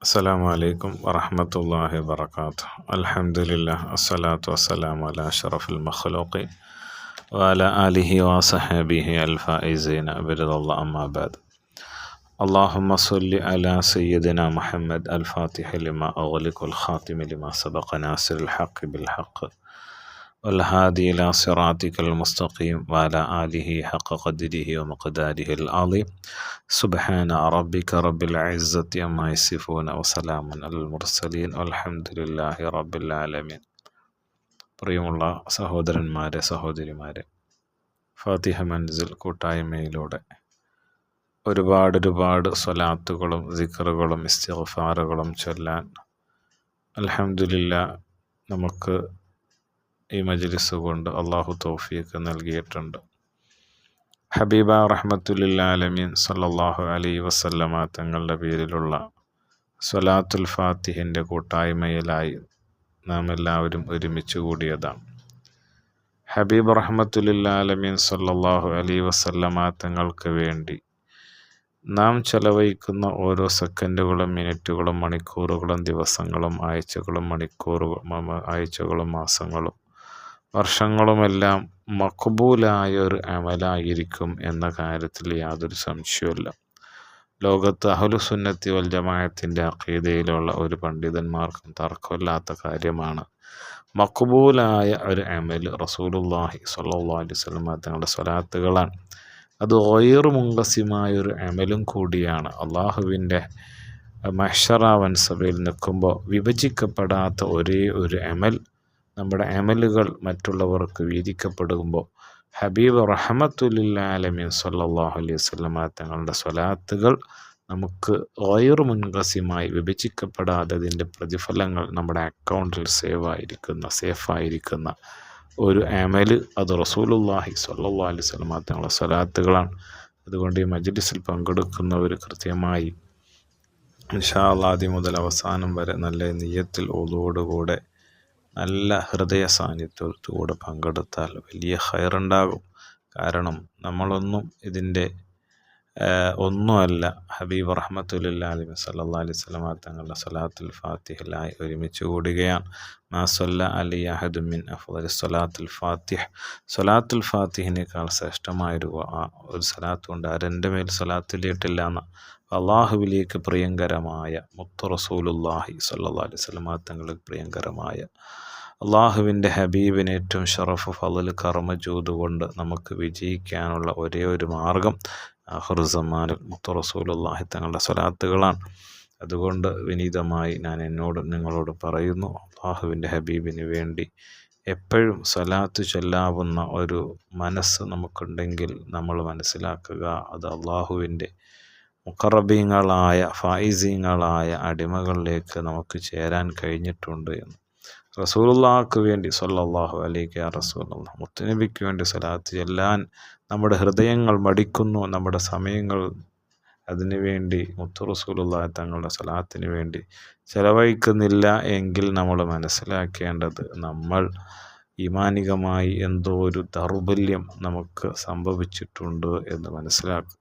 അസ്സലാമു അലൈക്കും വറഹ്മത്തുള്ളാഹി വബറകാതുഹു. അൽഹംദുലില്ലാഹ് അസ്സലാത്തു വസ്സലാമു അലാ അഷ്റഫിൽ മഖ്ലൂഖീൻ വഅലാ ആലിഹി വസഹബിഹി അൽ ഫായിസീന ബിറിദല്ലാഹി അമ്മാ ബഅദ്. اللهم صل على سيدنا محمد الفاتح لما أغلق والخاتم لما سبق ناصر الحق بالحق والهادي إلى صراطك المستقيم وعلى آله حق قدره ومقداره العظيم. سبحان ربك رب العزة عما يصفون وسلام على المرسلين والحمد لله رب العالمين. പ്രിയമുള്ള സഹോദരന്മാരെ സഹോദരിമാരെ, ഫാത്തിഹ മൻസിൽ കൂട്ടായ്മയിലൂടെ ഒരുപാട് സ്വലാത്തുകളും സിക്റുകളും ഇസ്തിഗ്ഫാറുകളും ചൊല്ലാൻ അൽഹംദുലില്ലാഹ് നമുക്ക് ഈ മജ്ലിസ് കൊണ്ട് അള്ളാഹു തൗഫീഖ് നൽകിയിട്ടുണ്ട്. ഹബീബ റഹ്മത്തുൽ ആലമീൻ സല്ലല്ലാഹു അലൈഹി വസല്ലമ തങ്ങളുടെ പേരിലുള്ള സ്വലാത്തുൽ ഫാത്തിഹിൻ്റെ കൂട്ടായ്മയിലായി നാം എല്ലാവരും ഒരുമിച്ച് കൂടിയതാണ്. ഹബീബ് റഹ്മത്തുൽ ആലമീൻ സല്ലല്ലാഹു അലൈഹി വസല്ലമ തങ്ങൾക്ക് വേണ്ടി നാം ചെലവഴിക്കുന്ന ഓരോ സെക്കൻഡുകളും മിനിറ്റുകളും മണിക്കൂറുകളും ദിവസങ്ങളും ആഴ്ചകളും മാസങ്ങളും വർഷങ്ങളുമെല്ലാം മഖ്ബൂലായ ഒരു അമലായിരിക്കും എന്ന കാര്യത്തിൽ യാതൊരു സംശയവുമില്ല. ലോകത്ത് അഹ്ലുസുന്നത്തി വൽ ജമാഅത്തിൻ്റെ അഖീദയിലുള്ള ഒരു പണ്ഡിതന്മാർക്കും തർക്കമില്ലാത്ത കാര്യമാണ്, മഖ്ബൂലായ ഒരു അമൽ റസൂലുള്ളാഹി സ്വല്ലല്ലാഹു അലൈഹി വസല്ലം തങ്ങളുടെ സ്വലാത്തുകളാണ്. അത് ഗൈറു മുൻഖസിമായ ഒരു അമലും കൂടിയാണ്. അള്ളാഹുവിൻ്റെ മഹ്ശറ വൻസഭയിൽ നിൽക്കുമ്പോൾ വിഭജിക്കപ്പെടാത്ത ഒരേ ഒരു അമൽ, നമ്മുടെ അമലുകൾ മറ്റുള്ളവർക്ക് വീതിക്കപ്പെടുമ്പോൾ ഹബീബ് റഹ്മത്തുൽ ആലമീൻ സല്ലല്ലാഹു അലൈഹി വസല്ലം തങ്ങളുടെ സ്വലാത്തുകൾ നമുക്ക് ഗൈറു മുൻഖസിമായി വിഭജിക്കപ്പെടാതെ അതിൻ്റെ പ്രതിഫലങ്ങൾ നമ്മുടെ അക്കൗണ്ടിൽ സേഫായിരിക്കുന്ന ഒരു അമൽ അത് റസൂലുള്ളാഹി സ്വല്ലല്ലാഹു അലൈഹി വസല്ലം തങ്ങളുടെ സ്വലാത്തുകളാണ്. അതുകൊണ്ട് ഈ മജ്ലിസിൽ പങ്കെടുക്കുന്നവർ കൃത്യമായി ഇൻഷാ അല്ലാഹ് ആദ്യം മുതൽ അവസാനം വരെ നല്ല നിയ്യത്തിൽ ഓളോടുകൂടെ നല്ല ഹൃദയ സാന്നിധ്യത്തോടുകൂടെ പങ്കെടുത്താൽ വലിയ ഖൈറുണ്ടാകും. കാരണം നമ്മളൊന്നും ഇതിൻ്റെ ഒന്നുമല്ല. ഹബീബ് റഹ്മത്തുൽ ആലമീൻ സല്ലല്ലാഹു അലൈഹി വസല്ലം തങ്ങളുടെ സ്വലാത്തുൽ ഫാത്തിഹിലായി ഒരുമിച്ച് കൂടുകയാണ്. മാ സ്വല്ല അലൈ അഹദുൻ മിൻ അഫ്ളലി സ്വലാത്തുൽ ഫാത്തിഹ്. സ്വലാത്തുൽ ഫാത്തിഹിനേക്കാൾ ശ്രേഷ്ഠമായൊരു സ്വലാത്ത് കൊണ്ട് ആരെൻ്റെ മേൽ സ്വലാത്തിലിട്ടില്ല എന്ന അള്ളാഹുവിലേക്ക് പ്രിയങ്കരമായ മുത്ത് റസൂലുള്ളാഹി സ്വല്ലല്ലാഹു അലൈഹി വസല്ലം തങ്ങൾക്ക് പ്രിയങ്കരമായ അള്ളാഹുവിൻ്റെ ഹബീബിന് ഏറ്റവും ഷറഫ് ഫളൽ കർമ്മ ജൂദ് കൊണ്ട് നമുക്ക് വിജയിക്കാനുള്ള ഒരേ ഒരു മാർഗം ആഖിറു സമാനിൽ മുത്ത് റസൂലുള്ളാഹി തങ്ങളുടെ സ്വലാത്തുകളാണ്. അതുകൊണ്ട് വിനീതമായി ഞാൻ നിങ്ങളോട് പറയുന്നു, അള്ളാഹുവിൻ്റെ ഹബീബിന് വേണ്ടി എപ്പോഴും സ്വലാത്ത് ചൊല്ലാവുന്ന ഒരു മനസ്സ് നമുക്കുണ്ടെങ്കിൽ നമ്മൾ മനസ്സിലാക്കുക, അത് അള്ളാഹുവിൻ്റെ മുഖറബീങ്ങളായ ഫായിസീങ്ങളായ അടിമകളിലേക്ക് നമുക്ക് ചേരാൻ കഴിഞ്ഞിട്ടുണ്ട് എന്ന്. റസൂലുള്ളാഹിക്ക് വേണ്ടി സ്വല്ലല്ലാഹു അലൈഹി റസൂലുള്ളാഹ് മുത്തുനബിക്ക് വേണ്ടി സ്വലാത്ത് ചൊല്ലാൻ നമ്മുടെ ഹൃദയങ്ങൾ മടിക്കുന്നു, നമ്മുടെ സമയങ്ങൾ അതിനു വേണ്ടി മുത്തു റസൂലുള്ളാഹി തങ്ങളുടെ സ്വലാത്തിന് വേണ്ടി ചെലവഴിക്കുന്നില്ല എങ്കിൽ നമ്മൾ മനസ്സിലാക്കേണ്ടത് നമ്മൾ ഈമാനികമായി എന്തോ ഒരു ദൗർബല്യം നമുക്ക് സംഭവിച്ചിട്ടുണ്ട് എന്ന് മനസ്സിലാക്കും.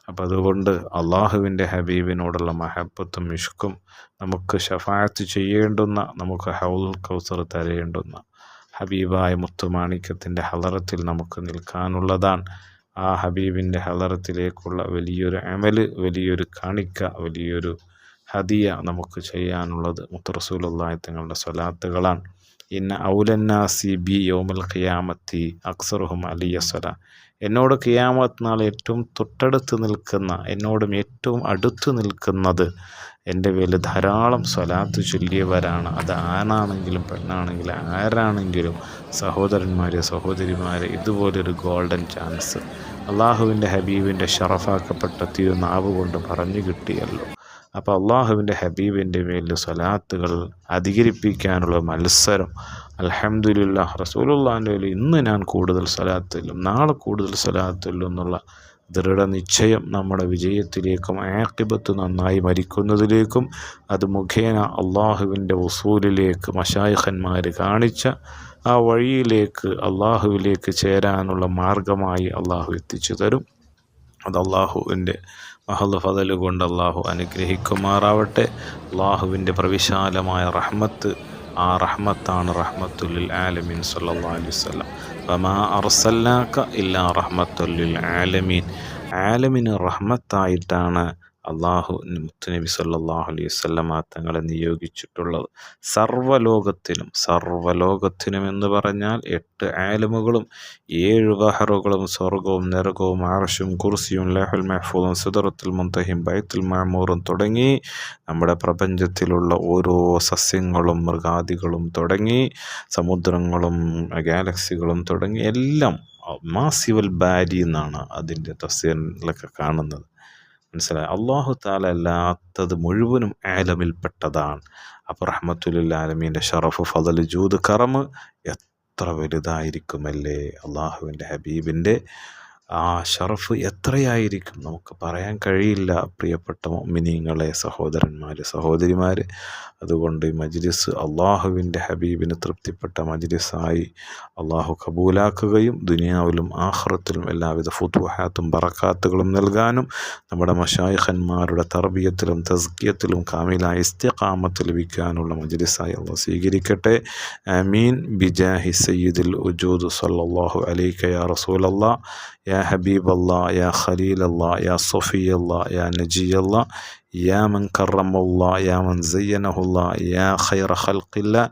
അപ്പം അതുകൊണ്ട് അള്ളാഹുവിൻ്റെ ഹബീബിനോടുള്ള മഹബത്തും ഇഷ്കും നമുക്ക് ഷഫാഅത്ത് ചെയ്യേണ്ടുന്ന, നമുക്ക് ഹൗലുൽ കൗസർ തരേണ്ടുന്ന ഹബീബായ മുത്തുമാണിക്യത്തിൻ്റെ ഹളറത്തിൽ നമുക്ക് നിൽക്കാനുള്ളതാണ്. ആ ഹബീബിൻ്റെ ഹളറത്തിലേക്കുള്ള വലിയൊരു അമല്, വലിയൊരു കാണിക്ക, വലിയൊരു ഹദിയ നമുക്ക് ചെയ്യാനുള്ളത് മുത്ത് റസൂലുള്ളാഹി തങ്ങളുടെ സ്വലാത്തുകളാണ്. ഇന്ന ഔലന്നാസി ബി യൗമൽ ഖിയാമത്തി അക്സറുഹും അലിയ സ്വലാ. എന്നോട് ഖിയാമത്ത് നാൾ ഏറ്റവും തൊട്ടടുത്ത് നിൽക്കുന്ന, എന്നോടും ഏറ്റവും അടുത്ത് നിൽക്കുന്നത് എൻ്റെ പേരിൽ ധാരാളം സ്വലാത്ത് ചൊല്ലിയവരാണ്. അത് ആണാണെങ്കിലും പെണ്ണാണെങ്കിലും ആരാണെങ്കിലും സഹോദരന്മാരെ സഹോദരിമാരെ, ഇതുപോലൊരു ഗോൾഡൻ ചാൻസ് അള്ളാഹുവിൻ്റെ ഹബീബിൻ്റെ ഷറഫാക്കപ്പെട്ട തിരുനാവ് കൊണ്ട് പറഞ്ഞു കിട്ടിയല്ലോ. അപ്പോൾ അള്ളാഹുവിൻ്റെ ഹബീബിൻ്റെ മേലിൽ സ്വലാത്തുകൾ അധികരിപ്പിക്കാനുള്ള മത്സരം അൽഹംദുലില്ലാഹ് റസൂലുള്ളാഹിൻ്റെ മേലിൽ ഇന്ന് ഞാൻ കൂടുതൽ സ്വലാത്തില്ലും നാളെ കൂടുതൽ സ്വലാത്തില്ലും എന്നുള്ള ദൃഢനിശ്ചയം നമ്മുടെ വിജയത്തിലേക്കും ആഖിബത്ത് നന്നായി മരിക്കുന്നതിലേക്കും അത് മുഖേന അള്ളാഹുവിൻ്റെ വസൂലിലേക്ക് മശായിഖന്മാർ കാണിച്ച ആ വഴിയിലേക്ക് അള്ളാഹുവിലേക്ക് ചേരാനുള്ള മാർഗമായി അള്ളാഹു എത്തിച്ചു തരും. അത് അള്ളാഹുവിൻ്റെ മഹദ് ഫദൽ കൊണ്ട് അള്ളാഹു അനുഗ്രഹിക്കുമാറാവട്ടെ. അള്ളാഹുവിൻ്റെ പ്രവിശാലമായ റഹ്മത്ത്, ആ റഹ്മത്താണ് റഹ്മത്തുൽ ആലമീൻ സല്ലല്ലാഹു അലൈഹി വസല്ലം. വമാ അർസൽനാക ഇല്ലാ റഹ്മത്തുൽ ആലമീൻ. ആലമിന് റഹ്മത്തായിട്ടാണ് അള്ളാഹു മുത്തുനബി സല്ലല്ലാഹു അലൈഹി വസല്ലമ തങ്ങളെ നിയോഗിച്ചിട്ടുള്ളത്. സർവ്വലോകത്തിനും എന്ന് പറഞ്ഞാൽ 8 ആലമുകളും 7 ബഹറുകളും സ്വർഗവും നരകവും അർശും കുർസിയും ലൗഹുൽ മഹ്ഫൂദും സിദ്റത്തുൽ മുൻതഹയും ബൈത്തുൽ മഅമൂറും തുടങ്ങി നമ്മുടെ പ്രപഞ്ചത്തിലുള്ള ഓരോ സസ്യങ്ങളും മൃഗാദികളും തുടങ്ങി സമുദ്രങ്ങളും ഗാലക്സികളും തുടങ്ങി എല്ലാം മാസിവൽ ബാരി എന്നാണ് അതിൻ്റെ തഫ്സീറിലൊക്കെ കാണുന്നത്. മനസ്സിലായി. അല്ലാഹു തആല അല്ലാത്തത് മുഴുവനും ആലമിൽപ്പെട്ടതാണ്. അപ്പോൾ റഹ്മത്തുൽ ആലമീൻ്റെ ഷറഫ്, ഫളൽ, ജൂദ്, കറമ് എത്ര വലുതായിരിക്കുമല്ലേ. അള്ളാഹുവിൻ്റെ ഹബീബിൻ്റെ ആ ഷറഫ് എത്രയായിരിക്കും നമുക്ക് പറയാൻ കഴിയില്ല. പ്രിയപ്പെട്ട മുഅ്മിനീങ്ങളെ, സഹോദരന്മാർ, സഹോദരിമാർ, അതുകൊണ്ട് ഈ മജ്ലിസ് അള്ളാഹുവിൻ്റെ ഹബീബിന് തൃപ്തിപ്പെട്ട മജ്ലിസായി അള്ളാഹു കബൂലാക്കുകയും ദുനിയാവിലും ആഖിറത്തിലും എല്ലാവിധ ഫുതുഹാത്തും ബറക്കാത്തുകളും നൽകാനും നമ്മുടെ മശായിഖന്മാരുടെ തർബിയത്തിലും തസ്കിയത്തിലും കാമിലായ ഇസ്തിഖാമത്ത് ലഭിക്കാനുള്ള മജ്ലിസായി അള്ളാഹു സ്വീകരിക്കട്ടെ. ആമീൻ. ബിജാഹി സയ്യിദുൽ വജൂദ് സല്ലല്ലാഹു അലൈക യാ റസൂലല്ലാഹ്, യാ ഹബീബല്ലാഹ്, യാ ഖലീലല്ലാഹ്, യാ സഫിയല്ലാഹ്, യാ നജിയല്ലാഹ്, യാ മൻ കറമല്ലാഹ്, യാ മൻ സയ്യനഹുല്ലാഹ്, യാ ഖൈറ ഖൽഖില്ലാഹ്,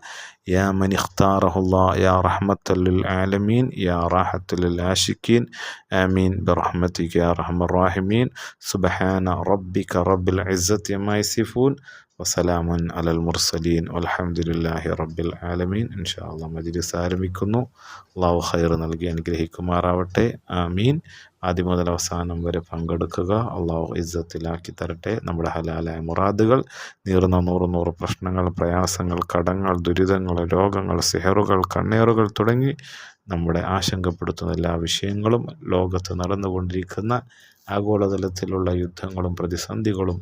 യാ മൻ ഇഖ്താറഹുല്ലാഹ്, യാ റഹ്മത്തൽ ലിൽ ആലമീൻ, യാ റാഹത്തൽ ലിൽ ആശിഖീൻ. ആമീൻ ബിറഹ്മതിക യാ അർഹമർ റഹീമീൻ. സുബ്ഹാന റബ്ബിക റബ്ബിൽ ഇസ്സത്തി അമ്മാ യസിഫൂൻ വസലാമുൻ അലൽ മുർസലീൻ വൽഹംദുലില്ലാഹി റബ്ബിൽ ആലമീൻ. ഇൻഷാ അല്ലാഹ് മജ്ലിസ് ആരംഭിക്കുന്നു. അല്ലാഹു ഖൈർ നൽകി അനുഗ്രഹിക്കുമാറാവട്ടെ. ആമീൻ. ആദ്യം മുതൽ അവസാനം വരെ പങ്കെടുക്കുക. അള്ളാഹു ഇസ്സത്തിലാക്കി തരട്ടെ. നമ്മുടെ ഹലാലായ മുറാദുകൾ, നീറുന്ന 100 പ്രശ്നങ്ങൾ, പ്രയാസങ്ങൾ, കടങ്ങൾ, ദുരിതങ്ങൾ, രോഗങ്ങൾ, സിഹറുകൾ, കണ്ണേറുകൾ തുടങ്ങി നമ്മുടെ ആശങ്കപ്പെടുത്തുന്ന എല്ലാ വിഷയങ്ങളും, ലോകത്ത് നടന്നുകൊണ്ടിരിക്കുന്ന ആഗോളതലത്തിലുള്ള യുദ്ധങ്ങളും പ്രതിസന്ധികളും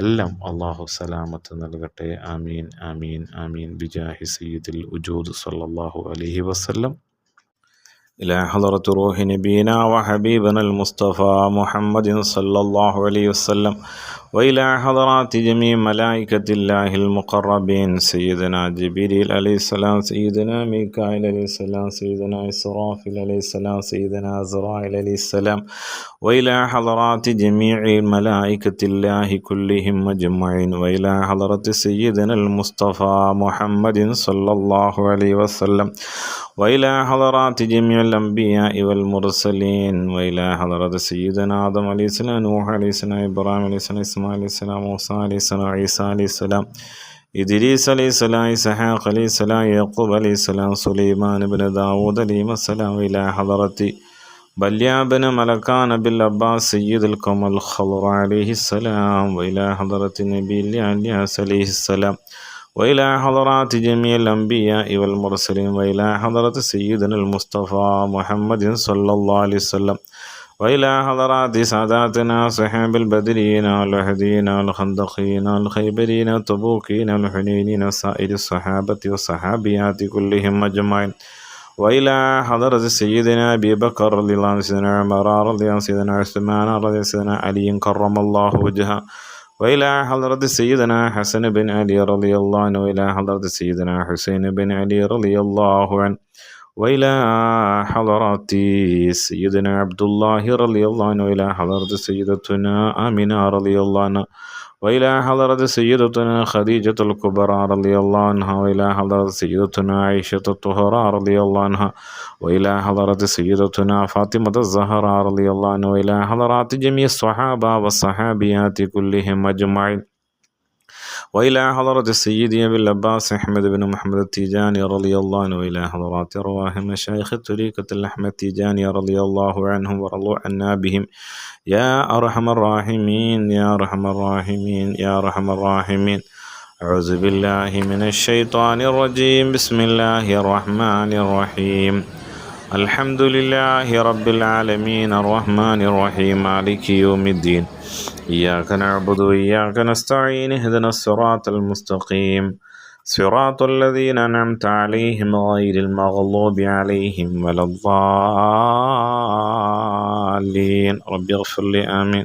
എല്ലാം അള്ളാഹു സലാമത്ത് നൽകട്ടെ. ആമീൻ ആമീൻ ആമീൻ. ബിജാഹി സയ്യിദുൽ വജൂദ് സല്ലല്ലാഹു അലൈഹി വസല്ലം. إلى حضرة روح نبينا وحبيبنا المصطفى محمد صلى الله عليه وسلم، وإلى حضرات جميع ملائكة الله المقربين، سيدنا جبريل عليه السلام، سيدنا ميكائيل عليه السلام، سيدنا إسرافيل عليه السلام، سيدنا عزرائيل عليه السلام، وإلى حضرات جميع ملائكة الله كلهم أجمعين، وإلى حضرة سيدنا المصطفى محمد صلى الله عليه وسلم، وإلى حضرات جميع الأنبياء والمرسلين، وإلى حضرة سيدنا آدم عليه السلام، نوح عليه السلام، إبراهيم عليه السلام، إسماعيل عليه السلام، موسى عليه السلام، عيسى عليه السلام، إدريس عليه السلام، إسحاق عليه السلام، يعقوب عليه السلام، سليمان بن داود عليه السلام، وإلى حضرة بليا بن ملكان بالعباس سيد القوم الخضر عليه السلام، وإلى حضرة نبي الياس عليه السلام، وإلى حضرات جميع الأنبياء والمرسلين، وإلى حضرة سيدنا المصطفى محمد صلى الله عليه وسلم، وإلى حضرات ساداتنا صحاب البدرين والأحدين والخندقين والخيبرين والتبوكين والحنينين وسائر الصحابة والصحابيات كلهم أجمعين، وإلى حضرة سيدنا أبي بكر رضي الله عنه، سيدنا عمر رضي الله عنه، سيدنا عثمان رضي الله عنه، سيدنا علي كرم الله وجهه، وإلى حضرة سيدنا حسن بن علي رضي الله عنه، وإلى حضرة سيدنا حسين بن علي رضي الله عنه، وإلى حضرة سيدنا عبد الله رضي الله عنه، وإلى حضرة سيدتنا آمنة رضي الله عنها، وإلى حضرة سيدتنا خديجة الكبرى رضي الله عنها، وإلى حضرة سيدتنا عائشة الطهراء رضي الله عنها، وإلى حضرة سيدتنا فاطمة الزهراء رضي الله عنها، وإلى حضرات جميع الصحابة والصحابيات كلهم أجمعين، وإلى حضرة سيدي أبي العباس أحمد بن محمد التيجاني رضي الله عنه، وإلى حضرات أرواح مشايخ طريقة الأحمد التيجاني رضي الله عنهم ورضوا عنا بهم يا أرحم الراحمين يا أرحم الراحمين يا أرحم الراحمين. أعوذ بالله من الشيطان الرجيم. بسم الله الرحمن الرحيم. الحمد لله رب العالمين الرحمن الرحيم مالك يوم الدين. إياك نعبد وإياك نستعين. اهدنا الصراط المستقيم صراط الذين أنعمت عليهم غير المغضوب عليهم ولا الضالين. رب اغفر لي. آمين.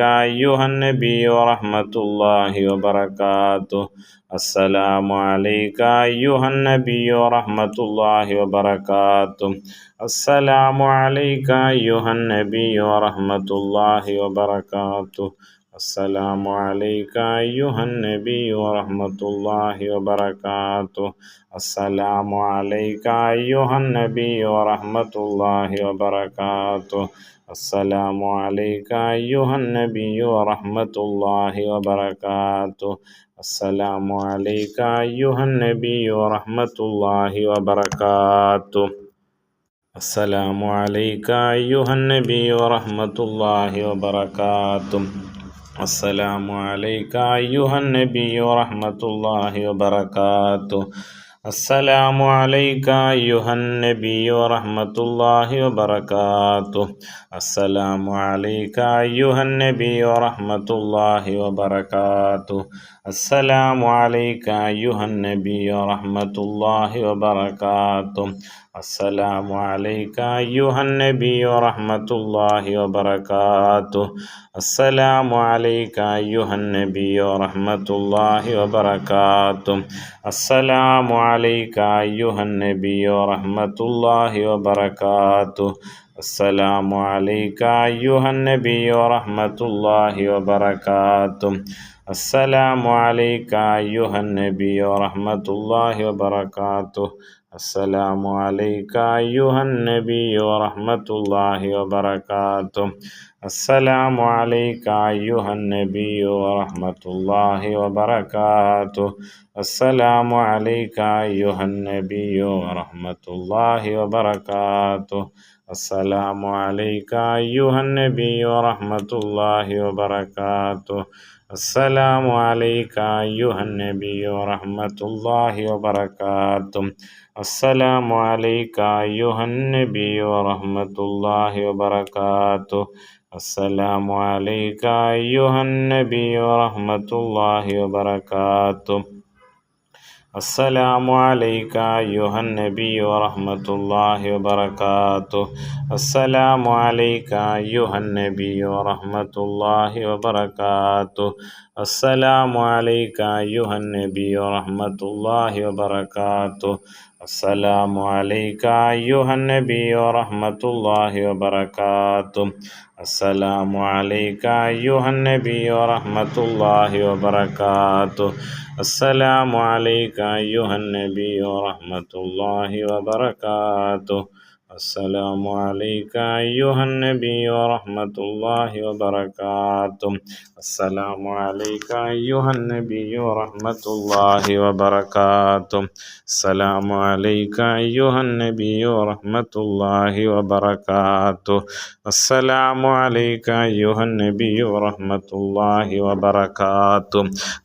أيها النبي ورحمة الله وبركاته السلام عليك أيها النبي ورحمة الله وبركاته السلام عليك أيها النبي ورحمة الله وبركاته السلام عليك أيها النبي ورحمة الله وبركاته السلام عليك أيها النبي ورحمة الله وبركاته السلام عليك أيها النبي ورحمة الله وبركاته السلام عليك أيها النبي ورحمة الله وبركاته السلام عليك أيها النبي ورحمة الله وبركاته السلام عليك أيها النبي ورحمة الله وبركاته السلام عليك أيها النبي ورحمة الله وبركاته السلام عليك أيها النبي ورحمة الله وبركاته السلام عليك أيها النبي ورحمة الله وبركاته السلام عليك أيها النبي ورحمة الله وبركاته السلام عليك أيها النبي ورحمة الله وبركاته السلام عليك أيها النبي ورحمة الله وبركاته السلام عليك أيها النبي ورحمة الله وبركاته السلام عليك أيها النبي ورحمة الله وبركاته السلام عليك أيها النبي ورحمة الله وبركاته السلام عليك أيها النبي ورحمة الله وبركاته السلام عليك أيها النبي ورحمة الله وبركاته السلام عليك أيها النبي ورحمة الله وبركاته السلام عليك أيها النبي ورحمة الله وبركاته السلام عليك أيها النبي ورحمة الله وبركاته السلام عليك أيها النبي ورحمة الله وبركاته السلام عليك أيها النبي ورحمة الله وبركاته السلام عليك أيها النبي ورحمة الله وبركاته السلام عليك أيها النبي ورحمة الله وبركاته السلام عليك أيها النبي ورحمة الله وبركاته السلام عليك أيها النبي ورحمة الله وبركاته السلام عليك أيها النبي ورحمة الله وبركاته السلام عليك أيها النبي ورحمة الله وبركاته السلام عليك أيها النبي ورحمة الله وبركاته السلام عليك أيها النبي ورحمة الله وبركاته السلام عليك أيها النبي ورحمة الله وبركاته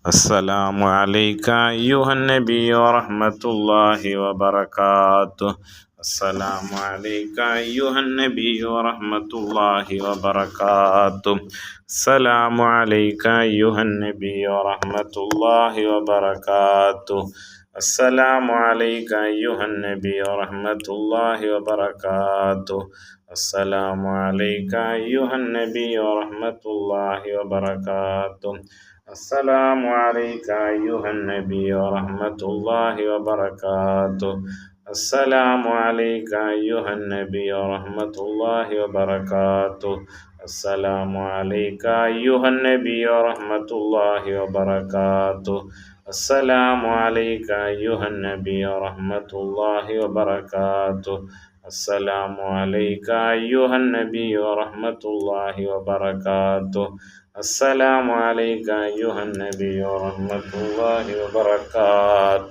السلام عليك أيها النبي ورحمة الله وبركاته السلام عليك أيها النبي ورحمة الله وبركاته السلام عليك أيها النبي ورحمة الله وبركاته السلام عليك أيها النبي ورحمة الله وبركاته السلام عليك أيها النبي ورحمة الله وبركاته السلام عليك أيها النبي ورحمة الله وبركاته السلام عليك أيها النبي ورحمة الله وبركاته السلام عليك أيها النبي ورحمة الله وبركاته السلام عليك أيها النبي ورحمة الله وبركاته السلام عليك أيها النبي ورحمة الله وبركاته السلام عليك أيها النبي ورحمة الله وبركاته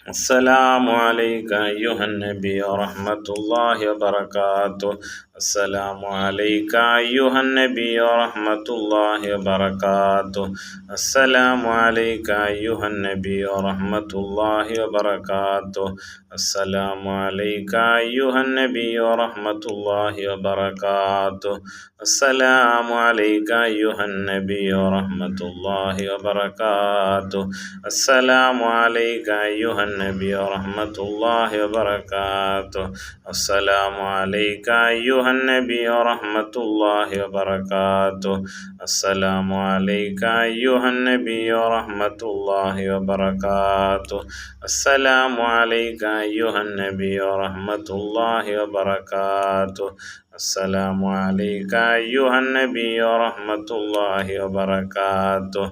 السلام عليك أيها النبي ورحمة الله وبركاته السلام عليك أيها النبي ورحمة الله وبركاته السلام عليك أيها النبي ورحمة الله وبركاته السلام عليك أيها النبي ورحمة الله وبركاته السلام عليك أيها النبي ورحمة الله وبركاته السلام عليك أيها النبي ورحمة الله وبركاته السلام عليك أيها أيها النبي ورحمة الله وبركاته السلام عليك أيها النبي ورحمة الله وبركاته السلام عليك أيها النبي ورحمة الله وبركاته السلام عليك أيها النبي ورحمة الله وبركاته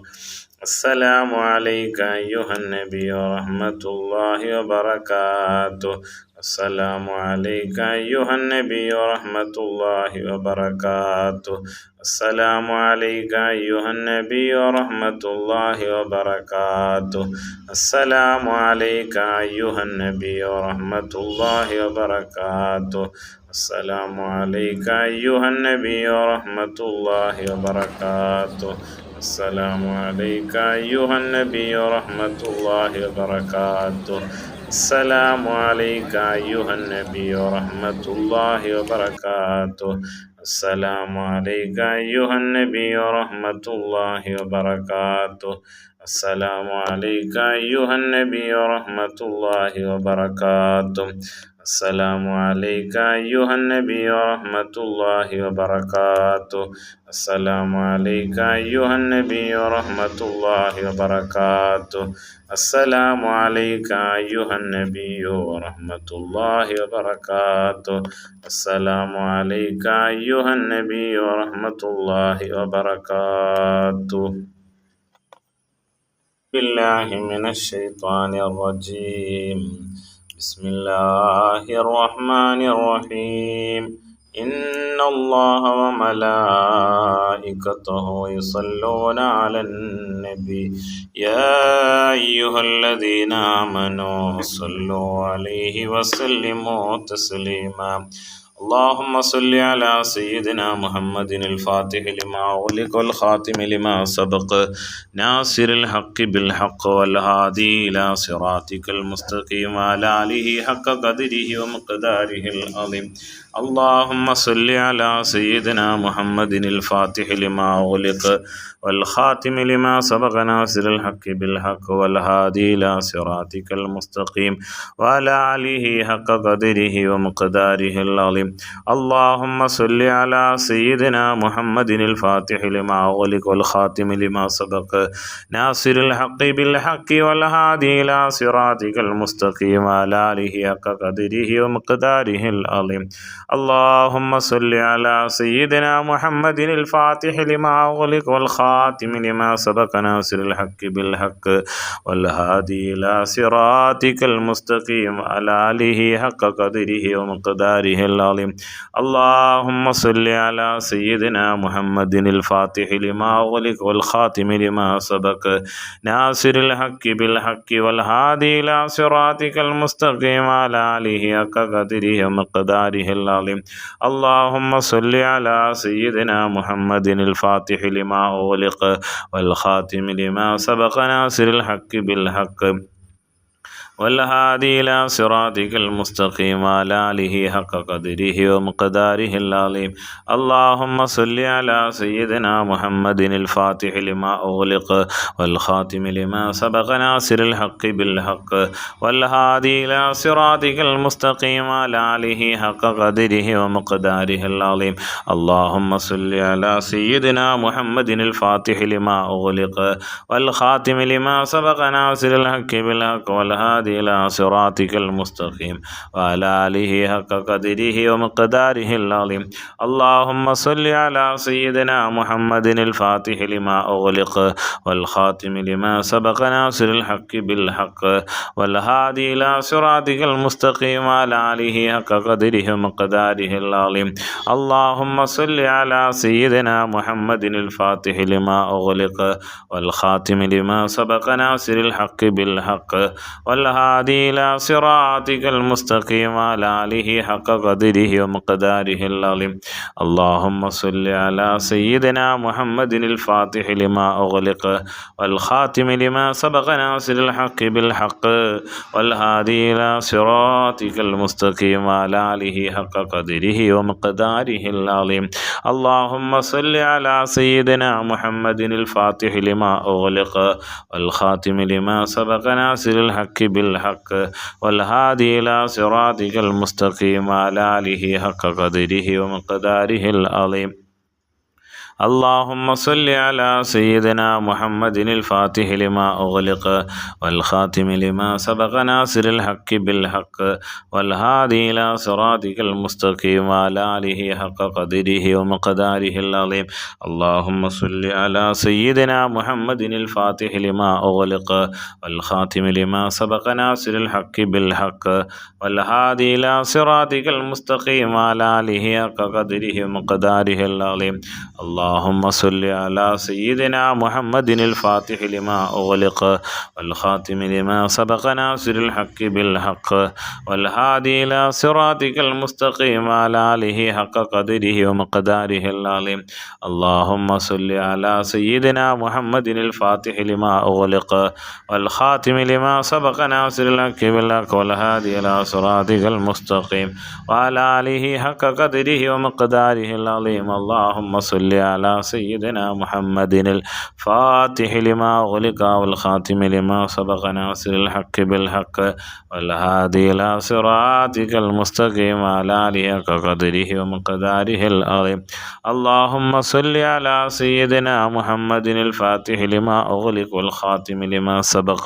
السلام عليك أيها النبي ورحمة الله وبركاته السلام عليك أيها النبي ورحمة الله وبركاته السلام عليك أيها النبي ورحمة الله وبركاته السلام عليك أيها النبي ورحمة الله وبركاته السلام عليك أيها النبي ورحمة الله وبركاته السلام عليك أيها النبي ورحمة الله وبركاته السلام عليك أيها النبي ورحمة الله وبركاته السلام عليك أيها النبي ورحمة الله وبركاته السلام عليك أيها النبي ورحمة الله وبركاته السلام عليك أيها النبي ورحمة الله وبركاته السلام عليك أيها النبي ورحمة الله وبركاته السلام عليك أيها النبي ورحمة الله وبركاته السلام عليك أيها النبي ورحمة الله وبركاته بالله من الشيطان الرجيم بسم الله الرحمن الرحيم إن الله وملائكته يصلون على النبي يا أيها الذين آمنوا صلوا عليه وسلموا تسليما اللهم صل على سيدنا محمد الفاتح لما أغلق والخاتم لما سبق ناصر الحق بالحق والهادي إلى صراطك المستقيم وعلى آله حق قدره ومقداره العظيم اللهم صل على سيدنا محمد الفاتح لما أغلق والخاتم لما سبق ناصر الحق بالحق والهادي إلى صراطك المستقيم وعلى آله حق قدره ومقداره العظيم اللهم صل على سيدنا محمد الفاتح لما أغلق والخاتم لما سبق ناصر الحق بالحق والهادي إلى صراطك المستقيم وعلى آله حق قدره ومقداره العظيم اللهم صل على سيدنا محمد الفاتح لما أغلق والخاتم لما سبق ناصر الحق بالحق والهادي إلى صراطك المستقيم وعلى آله حق قدره ومقداره العظيم اللهم صل على سيدنا محمد الفاتح لما أغلق والخاتم لما سبق ناصر الحق بالحق والهادي إلى صراطك المستقيم وعلى آله حق قدره ومقداره العظيم اللهم صل على سيدنا محمد الفاتح لما أغلق والخاتم لما سبق ناصر الحق بالحق والهادي إلى صراطك المستقيم وعلى آله حق قدره ومقداره العظيم اللهم صل على سيدنا محمد الفاتح لما أغلق والخاتم لما سبق ناصر الحق بالحق والهادي إلى صراطك المستقيم وعلى آله حق قدره ومقداره العظيم اللهم صل على سيدنا محمد الفاتح لما أغلق والخاتم لما سبق ناصر الحق بالحق والهادي إلى صراطك المستقيم وعلى آله حق قدره ومقداره العظيم اللهم صل على سيدنا محمد الفاتح لما أغلق والخاتم لما سبق ناصر الحق بالحق والهادي إلى صراطك المستقيم وعلى آله حق قدره ومقداره العظيم اللهم صل على سيدنا محمد الفاتح لما أغلق والخاتم لما سبق ناصر الحق بالحق والهادي إلى صراطك المستقيم وعلى آله حق قدره ومقداره العظيم اللهم صل على سيدنا محمد الفاتح لما أغلق والخاتم لما سبق ناصر الحق بالحق والهادي إلى صراطك المستقيم وعلى آله حق قدره ومقداره العظيم اللهم صل على سيدنا محمد الفاتح لما أغلق والخاتم لما سبق ناصر الحق بالحق بالحق والهادي إلى صراطك المستقيم وعلى آله حق قدره ومقداره العظيم اللهم صل على سيدنا محمد الفاتح لما أغلق والخاتم لما سبق ناصر الحق بالحق والهادي إلى صراطك المستقيم وعلى آله حق قدره ومقداره العظيم اللهم صل على سيدنا محمد الفاتح لما أغلق والخاتم لما سبق ناصر الحق بالحق والهادي إلى صراطك المستقيم وعلى آله حق قدره ومقداره العظيم اللهم صل على سيدنا محمد الفاتح لما أغلق والخاتم لما سبق ناصر الحق بالحق والهادي إلى صراطك المستقيم وعلى آله حق قدره ومقداره العظيم اللهم صل على سيدنا محمد الفاتح لما أغلق والخاتم لما سبق ناصر الحق بالحق والهادي إلى صراطك المستقيم وعلى آله حق قدره ومقداره العظيم اللهم صل على سيدنا محمد الفاتح لما أغلق والخاتم لما سبق ناصر الحق بالحق والهادي إلى صراطك المستقيم وعلى آله حق قدره ومقداره العظيم اللهم صل على سيدنا محمد الفاتح لما أغلق والخاتم لما سبق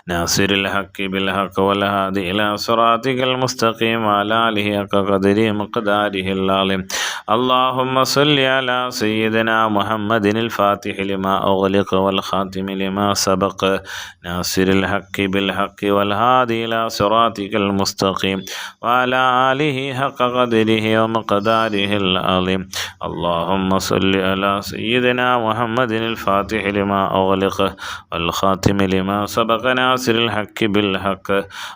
ناصر الحق بالحق والهادي إلى صراطك المستقيم وعلى آله حق قدره مقداره العظيم اللهم صل على سيدنا محمد الفاتح لما أغلق والخاتم لما سبق ناصر الحق بالحق والهادي إلى صراطك المستقيم وعلى آله حق قدره ومقداره العظيم اللهم صل على سيدنا محمد الفاتح لما أغلق والخاتم لما سبق ناصر الحق بالحق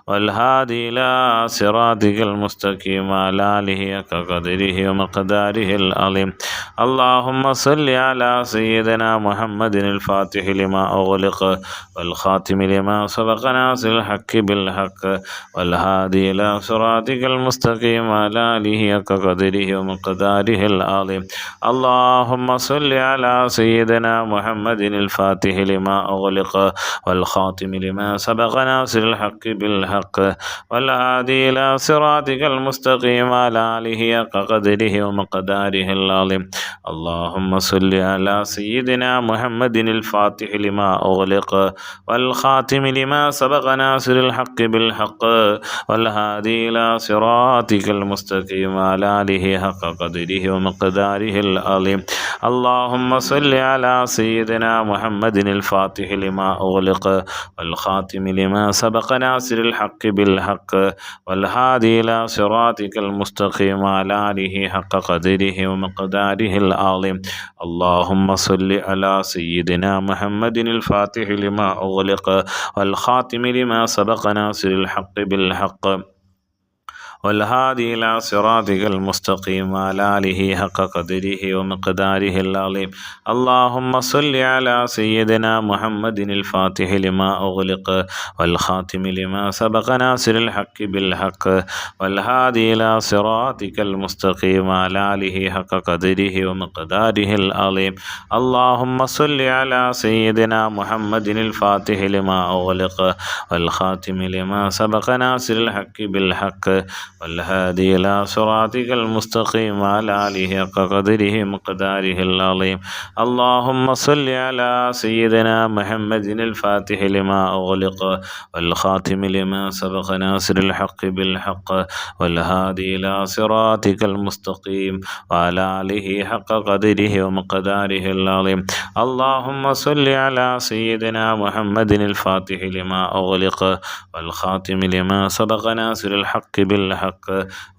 والهادي إلى صراطك المستقيم وعلى آله حق قدره ومقداره العظيم اللهم صل على سيدنا محمد الفاتح لما أغلق والخاتم لما سبق ناصر الحق بالحق والهادي إلى صراطك المستقيم وعلى آله حق قدره ومقداره العظيم اللهم صل على سيدنا محمد الفاتح لما أغلق والخاتم لما سبق ناصر الحق بالحق والهادي إلى صراطك المستقيم وعلى آله حق قدره ومقداره العظيم اللهم صل على سيدنا محمد الفاتح لما أغلق والخاتم لما سبق ناصر الحق بالحق والهادي إلى صراطك المستقيم وعلى آله حق قدره ومقداره العظيم اللهم صل على سيدنا محمد الفاتح لما أغلق والخاتم لما سبق ناصر الحق بالحق والهادي إلى صراطك المستقيم وعلى آله حق قدره ومقداره العظيم اللهم صل على سيدنا محمد الفاتح لما أغلق والخاتم لما سبق ناصر الحق بالحق والهادي إلى صراطك المستقيم وعلى آله حق قدره ومقداره العظيم اللهم صل على سيدنا محمد الفاتح لما أغلق والخاتم لما سبق ناصر الحق بالحق والهادي إلى صراطك المستقيم وعلى آله حق قدره ومقداره العظيم اللهم صل على سيدنا محمد الفاتح لما أغلق والخاتم لما سبق ناصر الحق بالحق والهادي إلى صراطك المستقيم وعلى آله حق قدره مقداره العظيم اللهم صل على سيدنا محمد الفاتح لما أغلق والخاتم لما سبق ناصر الحق بالحق والهادي إلى صراطك المستقيم وعلى آله حق قدره ومقداره العظيم اللهم صل على سيدنا محمد الفاتح لما أغلق والخاتم لما سبق ناصر الحق بالحق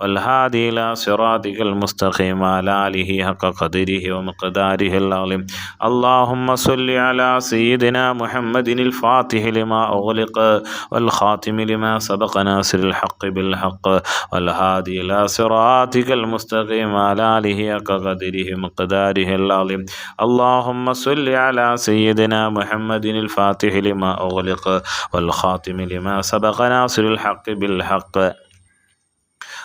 والهادي إلى صراطك المستقيم وعلى آله حق قدره ومقداره العظيم اللهم صل على سيدنا محمد الفاتح لما أغلق والخاتم لما سبق ناصر الحق بالحق والهادي إلى صراطك المستقيم وعلى آله حق قدره ومقداره العظيم اللهم صل على سيدنا محمد الفاتح لما أغلق والخاتم لما سبق ناصر الحق بالحق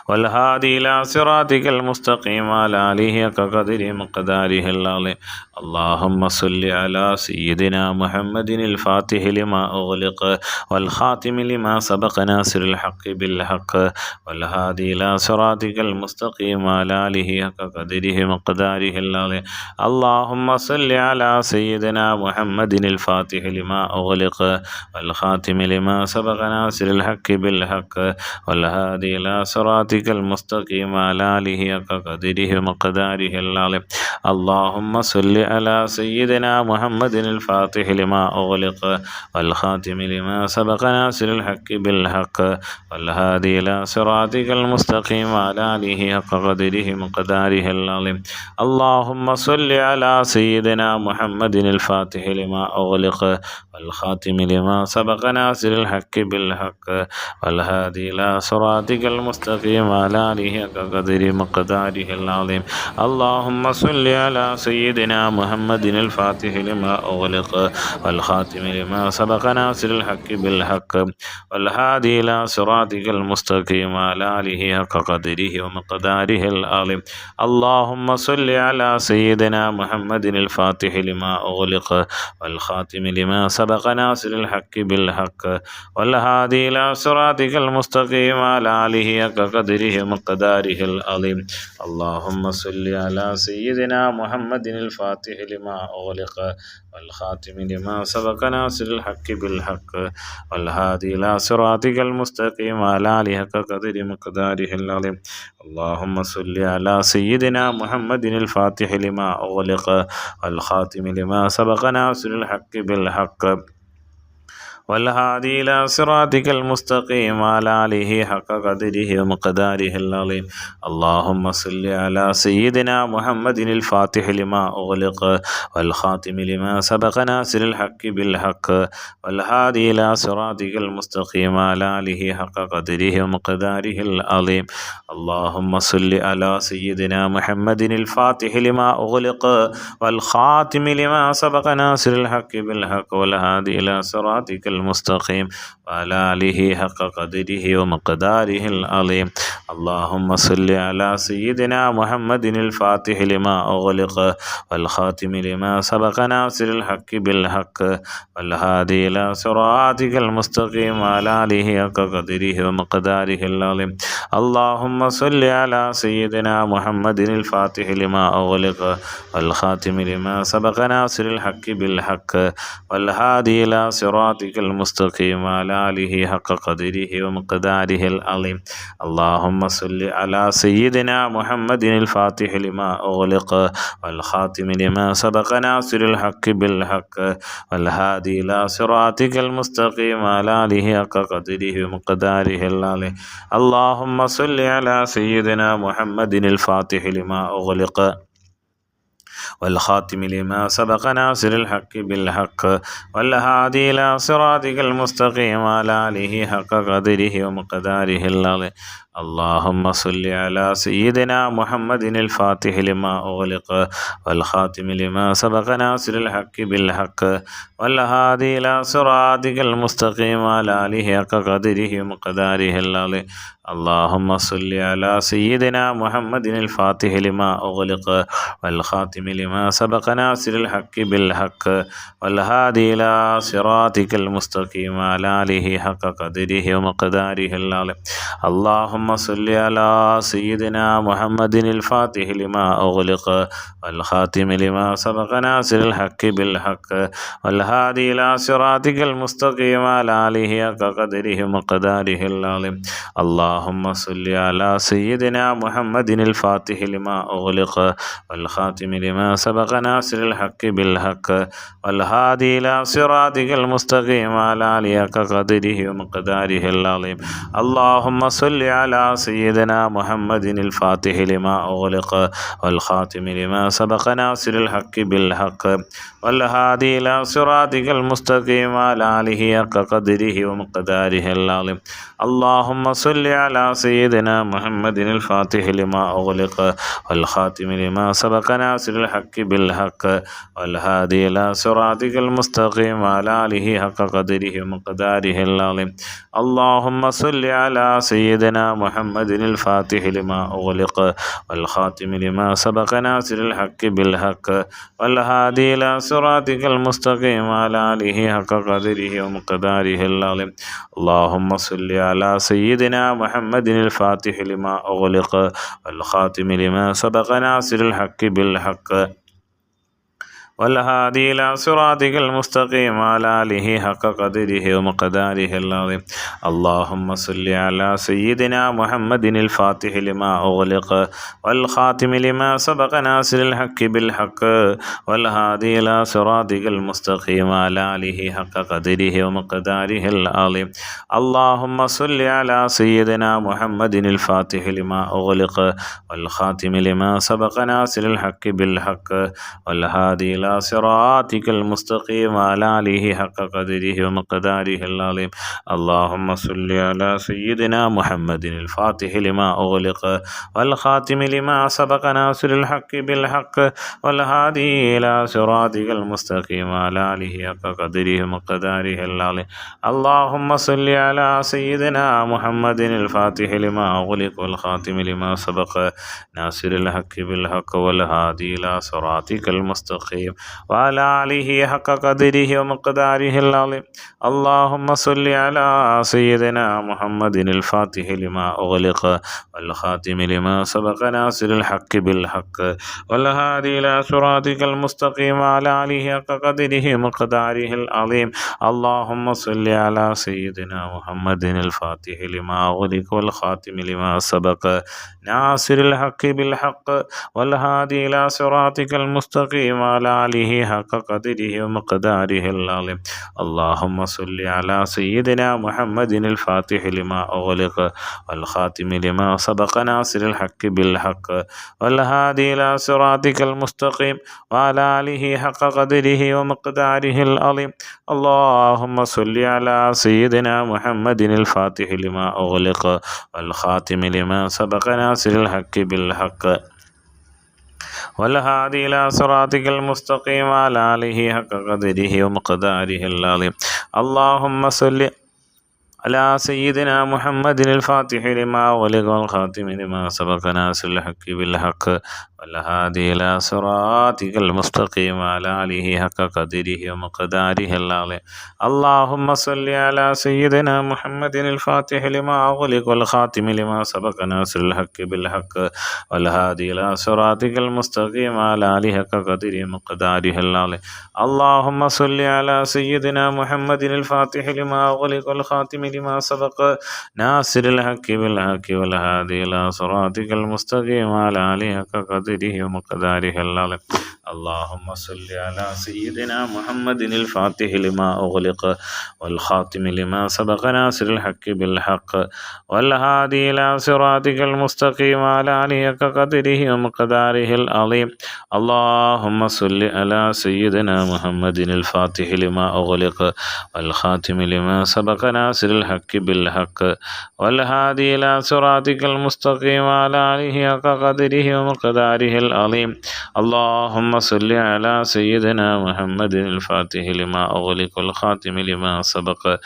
والهادي إلى صراطك المستقيم وعلى آله حق قدره ومقداره العظيم اللهم صل على سيدنا محمد الفاتح لما أغلق والخاتم لما سبق ناصر الحق بالحق والهادي إلى صراطك المستقيم وعلى آله حق قدره ومقداره العظيم اللهم صل على سيدنا محمد الفاتح لما أغلق والخاتم لما سبق ناصر الحق بالحق والهادي إلى صراطك المستقيم وعلى آله حق قدره ومقداره العظيم اللهم صل على سيدنا محمد الفاتح لما أغلق والخاتم لما سبق ناصر الحق بالحق والهادي إلى صراطك المستقيم وعلى آله حق قدره ومقداره العظيم اللهم صل على سيدنا محمد الفاتح لما أغلق والخاتم لما سبق ناصر الحق بالحق والهادي إلى صراطك المستقيم وعلى آله حق قدره ومقداره العظيم اللهم صل على سيدنا محمد الفاتح لما أغلق والخاتم لما سبق ناصر الحق بالحق والهادي إلى صراطك المستقيم وعلى آله حق قدره ومقداره العظيم اللهم صل على سيدنا محمد الفاتح لما أغلق والخاتم لما سبق ناصر الحق بالحق والهادي إلى صراطك المستقيم وعلى آله حق قدره ومقداره العظيم اللهم صل على سيدنا محمد الفاتح لما أغلق والخاتم لما سبق ناصر الحق بالحق والهادي إلى صراطك المستقيم وعلى آله حق قدره ومقداره العظيم اللهم صل على سيدنا محمد الفاتح لما أغلق والخاتم لما سبق ناصر الحق بالحق والهادي إلى صراطك المستقيم وعلى آله حق قدره ومقداره العظيم اللهم صل على سيدنا محمد الفاتح لما أغلق والخاتم لما سبق ناصر الحق بالحق والهادي إلى صراطك المستقيم وعلى آله حق قدره ومقداره العظيم اللهم صل على سيدنا محمد الفاتح لما أغلق والخاتم لما سبق ناصر الحق بالحق والهادي إلى صراطك المستقيم وعلى آله حق قدره ومقداره العظيم اللهم صل على سيدنا محمد الفاتح لما أغلق والخاتم لما سبق ناصر الحق بالحق والهادي إلى صراطك المستقيم وعلى آله حق قدره ومقداره العظيم اللهم صل على سيدنا محمد الفاتح لما أغلق والخاتم لما سبق ناصر الحق بالحق والهادي إلى صراطك المستقيم وعلى آله حق قدره ومقداره العظيم اللهم صل على سيدنا محمد الفاتح لما أغلق والخاتم لما سبق ناصر الحق بالحق والهادي إلى صراطك المستقيم وعلى آله حق قدره ومقداره العظيم اللهم صل على سيدنا محمد الفاتح لما أغلق والخاتم لما سبق ناصر الحق بالحق والهادي إلى صراطك المستقيم وعلى آله حق قدره ومقداره العظيم اللهم صل على سيدنا محمد الفاتح لما أغلق والخاتم لما سبق ناصر الحق بالحق والهادي إلى صراطك المستقيم وعلى آله حق قدره ومقداره العظيم اللهم صل على سيدنا محمد الفاتح لما أغلق والخاتم لما سبق ناصر الحق بالحق والهادي إلى صراطك المستقيم وعلى آله حق قدره ومقداره العظيم اللهم صل على سيدنا محمد الفاتح لما أغلق والخاتم لما سبق ناصر الحق بالحق والهادي إلى صراطك المستقيم وعلى آله حق قدره ومقداره العظيم اللهم صل على سيدنا محمد الفاتح لما أغلق والخاتم لما سبق ناصر الحق بالحق والهادي إلى صراطك المستقيم وعلى آله حق قدره ومقداره العظيم اللهم صل على سيدنا محمد الفاتح لما أغلق والخاتم لما سبق ناصر الحق بالحق والهادي إلى صراطك المستقيم وعلى آله حق قدره ومقداره العظيم اللهم صل على سيدنا محمد الفاتح لما أغلق والخاتم لما سبق ناصر الحق بالحق والهادي إلى صراطك المستقيم وعلى آله حق قدره ومقداره العظيم اللهم صل على سيدنا محمد الفاتح لما أغلق والخاتم لما سبق ناصر الحق بالحق والهادي إلى صراطك المستقيم وعلى آله حق قدره ومقداره العظيم اللهم صل على سيدنا محمد الفاتح لما أغلق والخاتم لما سبق ناصر الحق بالحق والهادي إلى صراطك المستقيم وعلى آله حق قدره ومقداره العظيم اللهم صل على سيدنا محمد الفاتح لما أغلق والخاتم لما سبق ناصر الحق بالحق والهادي إلى صراطك المستقيم وعلى آله حق قدره ومقداره العظيم اللهم صل على سيدنا محمد الفاتح لما أغلق والخاتم لما سبق ناصر الحق بالحق والهادي إلى صراطك المستقيم وعلى آله حق قدره ومقداره العظيم اللهم صل على سيدنا محمد الفاتح لما أغلق والخاتم لما سبق ناصر الحق بالحق والهادي إلى صراطك المستقيم وعلى آله حق قدره ومقداره العظيم اللهم صل على سيدنا محمد الفاتح لما أغلق والخاتم لما سبق ناصر الحق بالحق والهادي إلى صراطك المستقيم وعلى آله حق قدره ومقداره العظيم اللهم صل على سيدنا محمد الفاتح لما أغلق والخاتم لما سبق ناصر الحق بالحق والهادي إلى صراطك المستقيم وعلى آله حق قدره ومقداره العظيم اللهم صل على سيدنا محمد الفاتح لما أغلق والخاتم لما سبق ناصر الحق بالحق والهادي إلى صراطك المستقيم وعلى آله حق قدره ومقداره العظيم اللهم صل على سيدنا محمد الفاتح لما أغلق والخاتم لما سبق ناصر الحق بالحق والهادي إلى صراطك المستقيم وعلى آله حق قدره ومقداره العظيم اللهم صل على سيدنا محمد الفاتح لما أغلق والخاتم لما سبق ناصر الحق بالحق والهادي إلى صراطك المستقيم وعلى آله حق قدره ومقداره العظيم اللهم صل على سيدنا محمد الفاتح لما أغلق والخاتم لما سبق ناصر الحق بالحق والهادي إلى صراطك المستقيم وعلى آله حق قدره ومقداره العظيم اللهم صل على سيدنا محمد الفاتح لما أغلق والخاتم لما سبق ناصر الحق بالحق والهادي إلى صراطك المستقيم وعلى آله حق قدره ومقداره العظيم اللهم صل على سيدنا محمد الفاتح لما أغلق والخاتم لما سبق ناصر الحق بالحق والهادي إلى صراطك المستقيم وعلى آله حق قدره ومقداره العظيم اللهم صل على سيدنا محمد الفاتح لما أغلق والخاتم لما سبق ناصر الحق بالحق والهادي إلى صراطك المستقيم وعلى آله حق قدره ومقداره العظيم اللهم صل على سيدنا محمد الفاتح لما أغلق والخاتم لما سبق ناصر الحق بالحق والهادي إلى صراطك المستقيم وعلى آله حق قدره ومقداره العظيم اللهم صل على سيدنا محمد الفاتح لما أغلق والخاتم لما سبق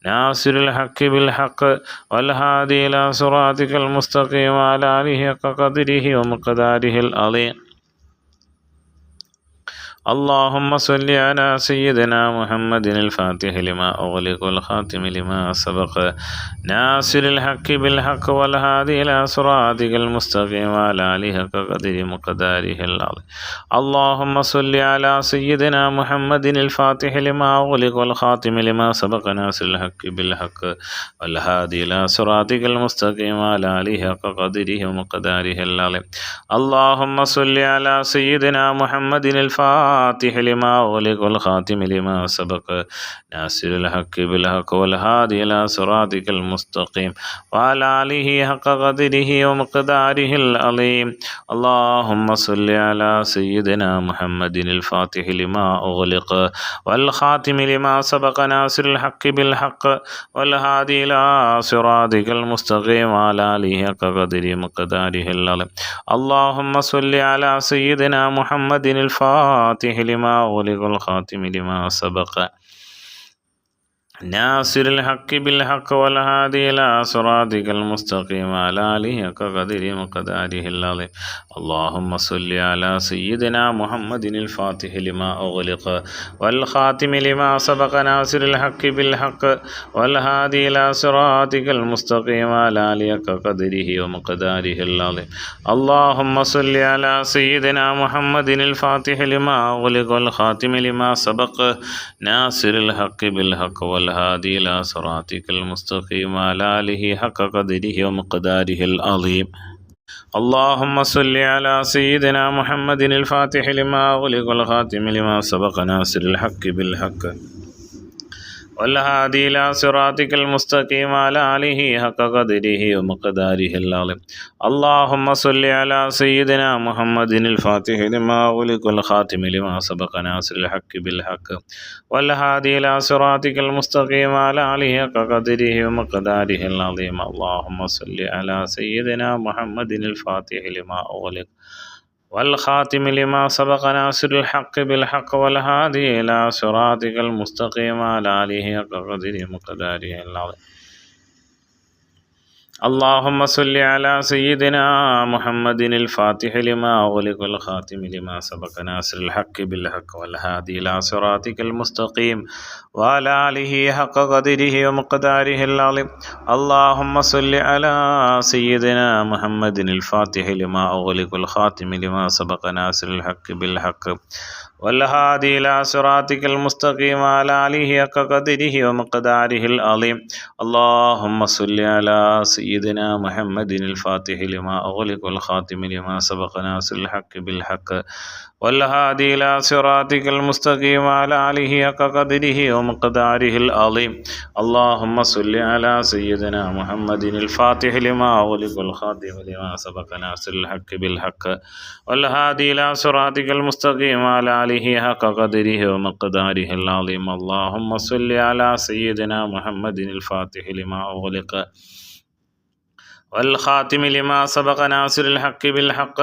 ناصر الحق بالحق والهادي إلى صراطك المستقيم وعلى آله حق قدره ومقداره العظيم اللهم صل على سيدنا محمد الفاتح لما أغلق والخاتم لما سبق ناصر الحق بالحق والهادي إلى صراطك المستقيم وعلى آله حق قدره مقداره العظيم اللهم صل على سيدنا محمد الفاتح لما أغلق والخاتم لما سبق ناصر الحق بالحق والهادي إلى صراطك المستقيم وعلى آله حق قدره ومقداره العظيم اللهم صل على سيدنا محمد الفاتح الفاتح لما أغلق والخاتم لما سبق ناصر الحق بالحق والهادي إلى صراطك المستقيم وعلى آله حق قدره ومقداره العظيم. اللهم صل على سيدنا محمد الفاتح لما أغلق والخاتم لما سبق ناصر الحق بالحق والهادي إلى صراطك المستقيم وعلى آله حق قدره ومقداره العظيم. اللهم صل على سيدنا محمد الفاتح لما أغلق والخاتم لما سبق ناصر الحق بالحق والهادي إلى صراطك المستقيم وعلى آله حق قدره ومقداره العظيم. اللهم صل على سيدنا محمد الفاتح لما أغلق والخاتم لما سبق ناصر الحق بالحق والهادي إلى صراطك المستقيم وعلى آله حق قدره ومقداره العظيم. اللهم صل على سيدنا محمد الفاتح لما أغلق والخاتم لما سبق ناصر الحق بالحق والهادي إلى صراطك المستقيم وعلى آله حق قدره ومقداره العظيم. اللهم صل على سيدنا محمد الفاتح لما أغلق والخاتم لما سبق ناصر الحق بالحق والهادي إلى صراطك المستقيم وعلى آله حق قدره ومقداره العظيم. اللهم صل على سيدنا محمد الفاتح لما أغلق والخاتم لما سبق ناصر الحق بالحق والهادي إلى صراطك المستقيم وعلى آله حق قدره ومقداره العظيم. اللهم صل على سيدنا محمد الفاتح لما أغلق والخاتم لما سبق ناصر الحق بالحق والهادي إلى صراطك المستقيم وعلى آله حق قدره ومقداره العظيم. اللهم صل على سيدنا محمد الفاتح لما أغلق والخاتم لما سبق ناصر الحق بالحق والهادي إلى صراطك المستقيم وعلى آله حق قدره ومقداره العظيم. اللهم صل على سيدنا محمد الفاتح لما أغلق والخاتم لما سبق ناصر الحق بالحق والهادي إلى صراطك المستقيم وعلى آله حق قدره ومقداره العظيم. اللهم صل على سيدنا محمد الفاتح لما أغلق والخاتم لما سبق ناصر الحق بالحق والهادي إلى صراطك المستقيم وعلى آله حق قدره ومقداره العظيم. اللهم صل على سيدنا محمد الفاتح لما أغلق والخاتم لما سبق ناصر الحق بالحق والهادي إلى صراطك المستقيم وعلى آله حق قدره ومقداره العظيم. اللهم صل على سيدنا محمد الفاتح لما أغلق والخاتم لما سبق ناصر الحق بالحق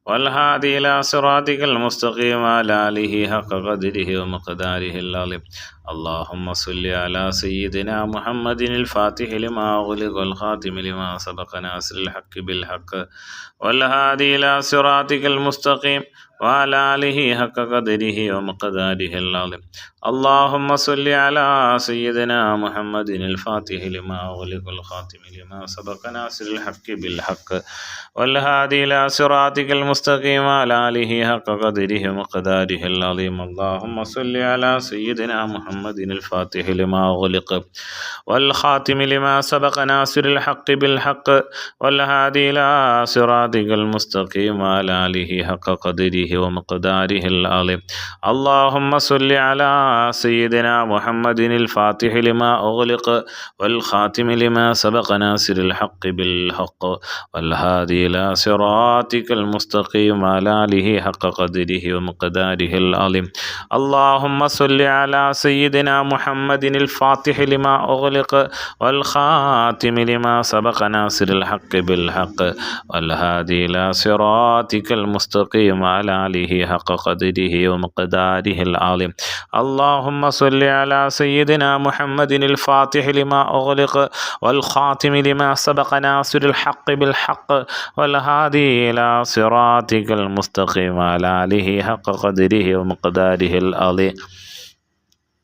والهادي إلى صراطك المستقيم وعلى آله حق قدره ومقداره العظيم. اللهم صل على سيدنا محمد الفاتح لما أغلق والخاتم لما سبق ناصر الحق بالحق والهادي إلى صراطك المستقيم وعلى آله حق قدره ومقداره العظيم. اللهم صل على سيدنا محمد الفاتح لما أغلق والخاتم لما سبق ناصر الحق بالحق والهادي إلى صراطك المستقيم وعلى آله حق قدره ومقداره العظيم. اللهم صل على سيدنا محمد الفاتح لما أغلق والخاتم لما سبق ناصر الحق بالحق والهادي إلى صراطك المستقيم وعلى آله حق قدره ومقداره العظيم. اللهم صل على سيدنا محمد الفاتح لما أغلق والخاتم لما سبق ناصر الحق بالحق والهادي إلى صراطك المستقيم وعلى آله حق قدره ومقداره العظيم. اللهم صل على سيدنا محمد الفاتح لما أغلق والخاتم لما سبق ناصر الحق بالحق والهادي إلى صراطك المستقيم وعلى آله حق قدره ومقداره العظيم. اللهم صل على سيدنا محمد الفاتح لما أغلق والخاتم لما سبق ناصر الحق بالحق والهادي إلى صراطك المستقيم وعلى آله حق قدره ومقداره العظيم.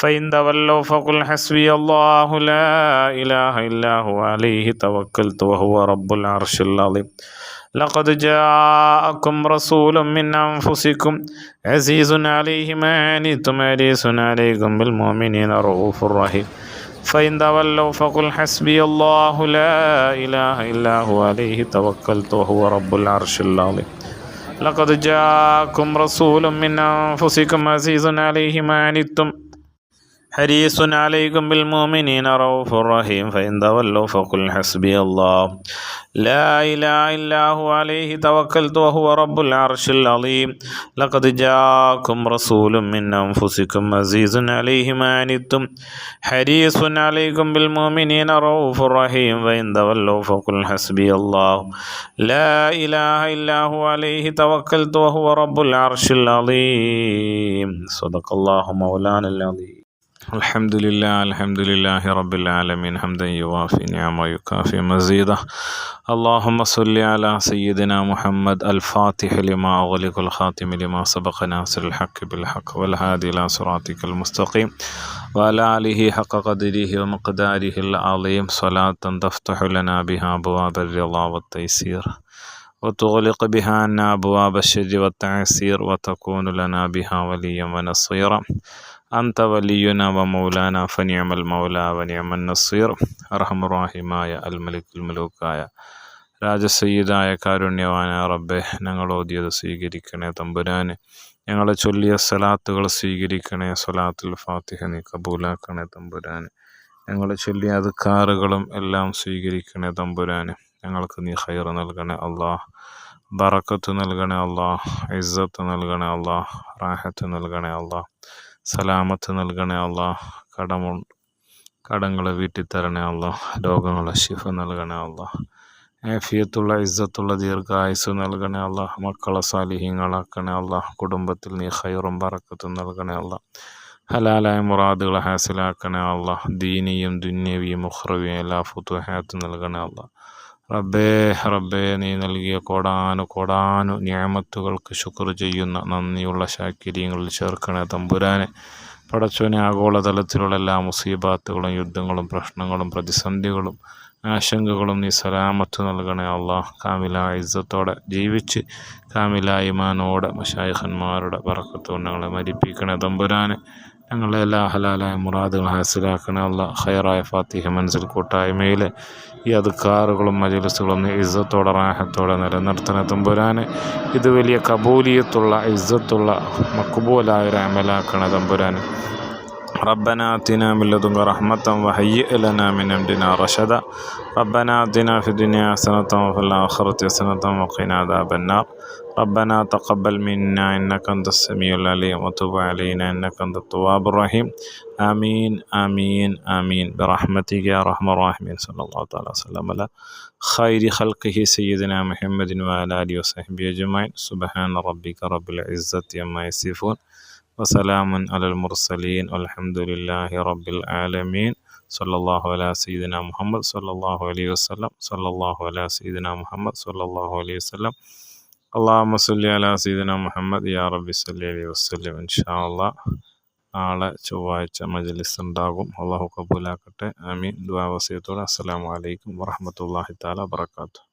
فإن تولوا فقل حسبي الله لا إله إلا هو عليه توكلت وهو رب العرش العظيم لقد جاءكم رسول من أنفسكم عزيز عليه ما عنتم حريص عليكم بالمؤمنين رؤوف رحيم فإن تولوا فقل حسبي الله لا إله إلا هو عليه توكلت وهو رب العرش العظيم لقد جاءكم رسول من أنفسكم عزيز عليه ما عنتم حريص عليكم بالمؤمنين رؤوف رحيم فإن تولوا فقل حسبي الله لا إله إلا هو عليه توكلت وهو رب العرش العظيم لقد جاءكم رسول من أنفسكم عزيز عليه ما عنتم حريص عليكم بالمؤمنين رؤوف رحيم فإن تولوا فقل حسبي الله لا إله إلا هو عليه توكلت وهو رب العرش العظيم صدق الله مولانا العظيم الحمد لله رب العالمين حمدا يوافي نعمه ويكافي مزيده اللهم صل على سيدنا محمد الفاتح لما أغلق الخاتم لما سبق ناصر الحق بالحق والهادي إلى صراطك المستقيم وعلى آله حق قدره ومقداره العظيم صلاة تفتح لنا بها أبواب الرضا والتيسير وتغلق بها عنا أبواب الشر والتعسير وتكون لنا بها وليا ونصيرا أنت ولينا ومولانا فنعم المولى ونعم النصير أرحم الراحماയ അൽമലിക്കുൽ മലൂക്കായ രാജസയ്യിദായ കാരുണ്യവാനായ റബ്ബേ, ഞങ്ങൾ ഓതിയത് സ്വീകരിക്കണേ തമ്പുരാനെ. ഞങ്ങളെ ചൊല്ലിയ സലാത്തുകൾ സ്വീകരിക്കണേ. സ്വലാത്തുൽ ഫാത്തിഹ നീ കബൂലാക്കണേ തമ്പുരാനെ. ഞങ്ങളെ ചൊല്ലിയ അദ്കാറുകളും എല്ലാം സ്വീകരിക്കണേ തമ്പുരാനെ. ഞങ്ങൾക്ക് നീ ഖൈർ നൽകണേ അല്ലാഹ്, ബറക്കത്ത് നൽകണേ അല്ലാഹ്, ഇസ്സത്ത് നൽകണേ അല്ലാഹ്, റാഹത്ത് നൽകണേ അല്ലാഹ്, സലാമത്ത് നൽകണേ അല്ലാഹ്, കടങ്ങളെ വീട്ടിത്തരണേ അല്ലാഹ്, രോഗങ്ങളെ ശിഫ നൽകണേ അല്ലാഹ്, ആഫിയത്തുള്ള ഇസ്സത്തുള്ള ദീർഘായുസ് നൽകണേ അല്ലാഹ്, മക്കളെ സാലിഹീങ്ങളാക്കണേ അല്ലാഹ്, കുടുംബത്തിൽ നീ ഖൈറും ബറക്കത്തും നൽകണേ അല്ലാഹ്, ഹലാലായ മുറാദുകളെ ഹാസിലാക്കണേ അല്ലാഹ്, ദീനിയും ദുന്യവിയും ഉഖ്റവിയും എല്ലാ ഫുതുഹാത്തും നൽകണേ അല്ലാഹ്. റബ്ബേ നീ നൽകിയ കോടാനു നിഅമത്തുകൾക്ക് ശുക്ർ ചെയ്യുന്ന നന്ദിയുള്ള ശാക്കിരീങ്ങളിൽ ചേർക്കണേ തമ്പുരാനെ. പടച്ചോനെ, ആഗോളതലത്തിലുള്ള എല്ലാ മുസീബാത്തുകളും യുദ്ധങ്ങളും പ്രശ്നങ്ങളും പ്രതിസന്ധികളും ആശങ്കകളും നീ സലാമത്ത് നൽകണേ അല്ലാഹ്. കാമിലായ ഇസ്സത്തോടെ ജീവിച്ച് കാമിലായ ഈമാനോടെ മശായിഖന്മാരുടെ ബറക്കത്തുകൊണ്ട് ഞങ്ങളെ മരിപ്പിക്കണേ തമ്പുരാനെ. ഞങ്ങളെ എല്ലാ ഹലാലായ മുറാദുകൾ ഹാസിലാക്കണേ അല്ലാഹ്. ഖൈറായ ഫാത്തിഹ മൻസിൽ കൂട്ടായ്മയിൽ ഈ അദ്കാറുകളും മജ്‌ലിസുകളും നീ ഇസ്സത്തോടെ റാഹത്തോടെ നിലനിർത്തണേ തമ്പുരാനെ. ഇത് വലിയ കബൂലിയത്തുള്ള ഇസ്സത്തുള്ള മഖ്ബൂലായ ഒരു അമലാക്കണേ തമ്പുരാനെ. ربنا آتنا من لدنك رحمة وهيئ لنا من أمرنا رشدا ربنا آتنا في الدنيا حسنة وفي الآخرة حسنة وقنا عذاب النار ربنا تقبل منا إنك أنت السميع العليم وتب علينا إنك أنت التواب الرحيم آمين آمين آمين برحمتك يا أرحم الراحمين. صلى الله تعالى وسلم على خير خلقه سيدنا محمد وعلى آله وصحبه أجمعين. سبحان ربك رب العزة عما يصفون وسلام على المرسلين والحمد لله رب العالمين. صلى الله على سيدنا محمد صلى الله عليه وسلم. صلى الله على سيدنا محمد صلى الله عليه وسلم. اللهم صل على سيدنا محمد يا رب صل عليه وسلم. ഇൻഷാ അല്ലാഹ് നാളെ ചൊവ്വാഴ്ച മജ്‌ലിസ് ഉണ്ടാകും. അല്ലാഹു കബൂലാക്കട്ടെ. ആമീൻ. ദുആ വസിയത്തോടെ അസ്സലാമു അലൈക്കും വറഹ്മത്തുള്ളാഹി തആല വബറകാതുഹു.